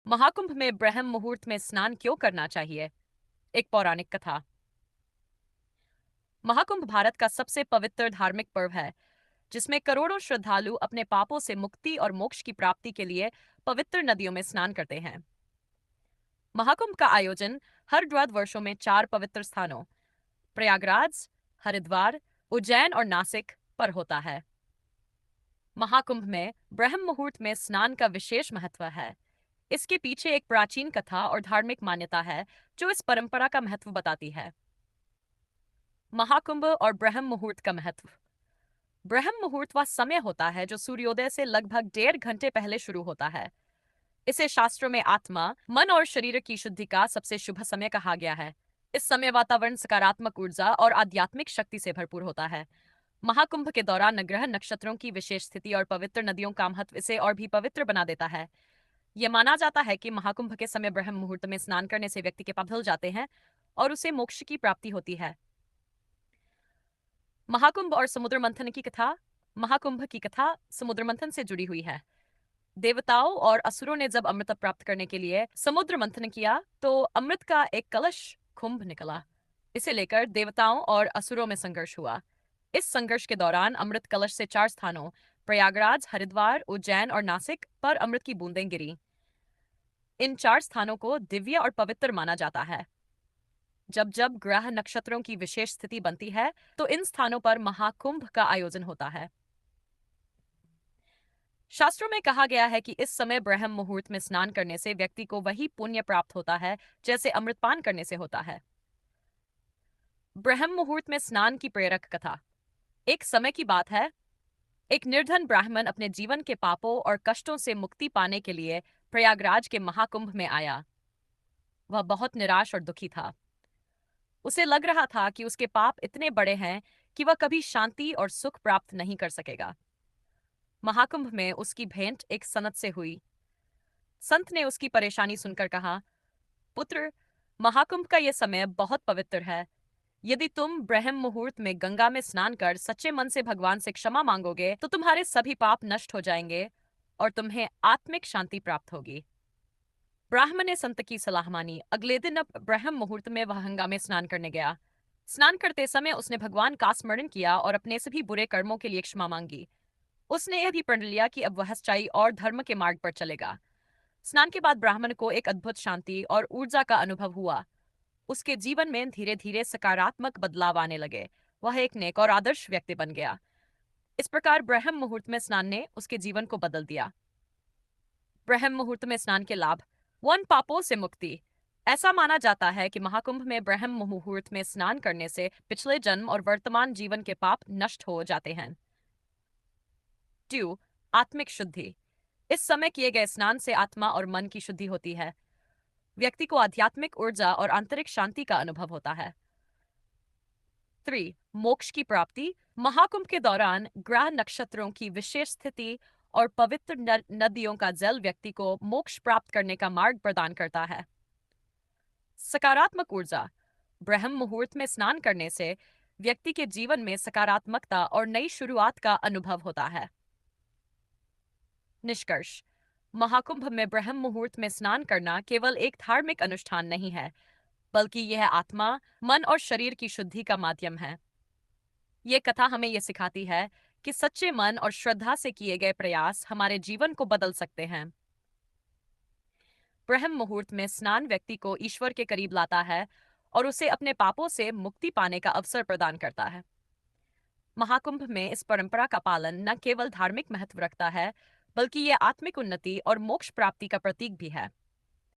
महाकुंभ में ब्रह्म मुहूर्त में स्नान क्यों करना चाहिए? एक पौराणिक कथा। महाकुंभ भारत का सबसे पवित्र धार्मिक पर्व है, जिसमें करोड़ों श्रद्धालु अपने पापों से मुक्ति और मोक्ष की प्राप्ति के लिए पवित्र नदियों में स्नान करते हैं। महाकुंभ का आयोजन हर 12 वर्षों में 4 पवित्र स्थानों प्रयागराज, हरिद्वार, उज्जैन और नासिक पर होता है। महाकुंभ में ब्रह्म मुहूर्त में स्नान का विशेष महत्व है। इसके पीछे एक प्राचीन कथा और धार्मिक मान्यता है, जो इस परंपरा का महत्व बताती है। महाकुंभ और ब्रह्म मुहूर्त का महत्व। ब्रह्म मुहूर्त वह समय होता है जो सूर्योदय से लगभग 1.5 घंटे पहले शुरू होता है। इसे शास्त्रों में आत्मा, मन और शरीर की शुद्धि का सबसे शुभ समय कहा गया है। इस समय वातावरण सकारात्मक ऊर्जा और आध्यात्मिक शक्ति से भरपूर होता है। महाकुंभ के दौरान ग्रह नक्षत्रों की विशेष स्थिति और पवित्र नदियों का महत्व इसे और भी पवित्र बना देता है। यह माना जाता है कि महाकुंभ के समय ब्रह्म मुहूर्त में स्नान करने से व्यक्ति के पाप धुल जाते हैं और उसे मोक्ष की प्राप्ति होती है। महाकुंभ और समुद्र मंथन की कथा। महाकुंभ की कथा समुद्र मंथन से जुड़ी हुई है। देवताओं और असुरों ने जब अमृत प्राप्त करने के लिए समुद्र मंथन किया, तो अमृत का एक कलश कुंभ निकला। इसे लेकर देवताओं और असुरों में संघर्ष हुआ। इस संघर्ष के दौरान अमृत कलश से 4 स्थानों प्रयागराज, हरिद्वार, उज्जैन और नासिक पर अमृत की बूंदें गिरी। इन 4 स्थानों को दिव्य और पवित्र माना जाता है। जब जब ग्रह नक्षत्रों की विशेष स्थिति बनती है, तो इन स्थानों पर महाकुंभ का आयोजन होता है। शास्त्रों में कहा गया है कि इस समय ब्रह्म मुहूर्त में स्नान करने से व्यक्ति को वही पुण्य प्राप्त होता है, जैसे अमृतपान करने से होता है। ब्रह्म मुहूर्त में स्नान की प्रेरक कथा। एक समय की बात है, एक निर्धन ब्राह्मण अपने जीवन के पापों और कष्टों से मुक्ति पाने के लिए प्रयागराज के महाकुंभ में आया। वह बहुत निराश और दुखी था। उसे लग रहा था कि उसके पाप इतने बड़े हैं कि वह कभी शांति और सुख प्राप्त नहीं कर सकेगा। महाकुंभ में उसकी भेंट एक संत से हुई। संत ने उसकी परेशानी सुनकर कहा, पुत्र, महाकुंभ का यह समय बहुत पवित्र है। यदि तुम ब्रह्म मुहूर्त में गंगा में स्नान कर सच्चे मन से भगवान से क्षमा मांगोगे, तो तुम्हारे सभी पाप नष्ट हो जाएंगे और तुम्हें आत्मिक शांति प्राप्त होगी। ब्राह्मण ने संत की सलाह मानी। अगले दिन अब ब्रह्म मुहूर्त में वह गंगा में स्नान करने गया। स्नान करते समय उसने भगवान का स्मरण किया और अपने सभी बुरे कर्मों के लिए क्षमा मांगी। उसने यह भी प्रण लिया कि अब वह सच्चाई और धर्म के मार्ग पर चलेगा। स्नान के बाद ब्राह्मण को एक अद्भुत शांति और ऊर्जा का अनुभव हुआ। उसके जीवन में धीरे धीरे सकारात्मक बदलाव आने लगे। वह एक नेक और आदर्श व्यक्ति बन गया। इस प्रकार ब्रह्म मुहूर्त में स्नान ने उसके जीवन को बदल दिया। ब्रह्म मुहूर्त में स्नान के लाभ। वन पापों से मुक्ति। ऐसा माना जाता है कि महाकुंभ में ब्रह्म मुहूर्त में स्नान करने से पिछले जन्म और वर्तमान जीवन के पाप नष्ट हो जाते हैं। ट्यू, आत्मिक शुद्धि। इस समय किए गए स्नान से आत्मा और मन की शुद्धि होती है। व्यक्ति को आध्यात्मिक ऊर्जा और आंतरिक शांति का अनुभव होता है। 3. मोक्ष की प्राप्ति। महाकुंभ के दौरान ग्रह नक्षत्रों की विशेष स्थिति और पवित्र नदियों का जल व्यक्ति को मोक्ष प्राप्त करने का मार्ग प्रदान करता है। सकारात्मक ऊर्जा। ब्रह्म मुहूर्त में स्नान करने से व्यक्ति के जीवन में सकारात्मकता और नई शुरुआत का अनुभव होता है। निष्कर्ष। महाकुंभ में ब्रह्म मुहूर्त में स्नान करना केवल एक धार्मिक अनुष्ठान नहीं है, बल्कि यह आत्मा, मन और शरीर की शुद्धि का माध्यम है। ये कथा हमें यह सिखाती है कि सच्चे मन और श्रद्धा से किए गए प्रयास हमारे जीवन को बदल सकते हैं। ब्रह्म मुहूर्त में स्नान व्यक्ति को ईश्वर के करीब लाता है और उसे अपने पापों से मुक्ति पाने का अवसर प्रदान करता है। महाकुंभ में इस परंपरा का पालन न केवल धार्मिक महत्व रखता है, बल्कि यह आत्मिक उन्नति और मोक्ष प्राप्ति का प्रतीक भी है।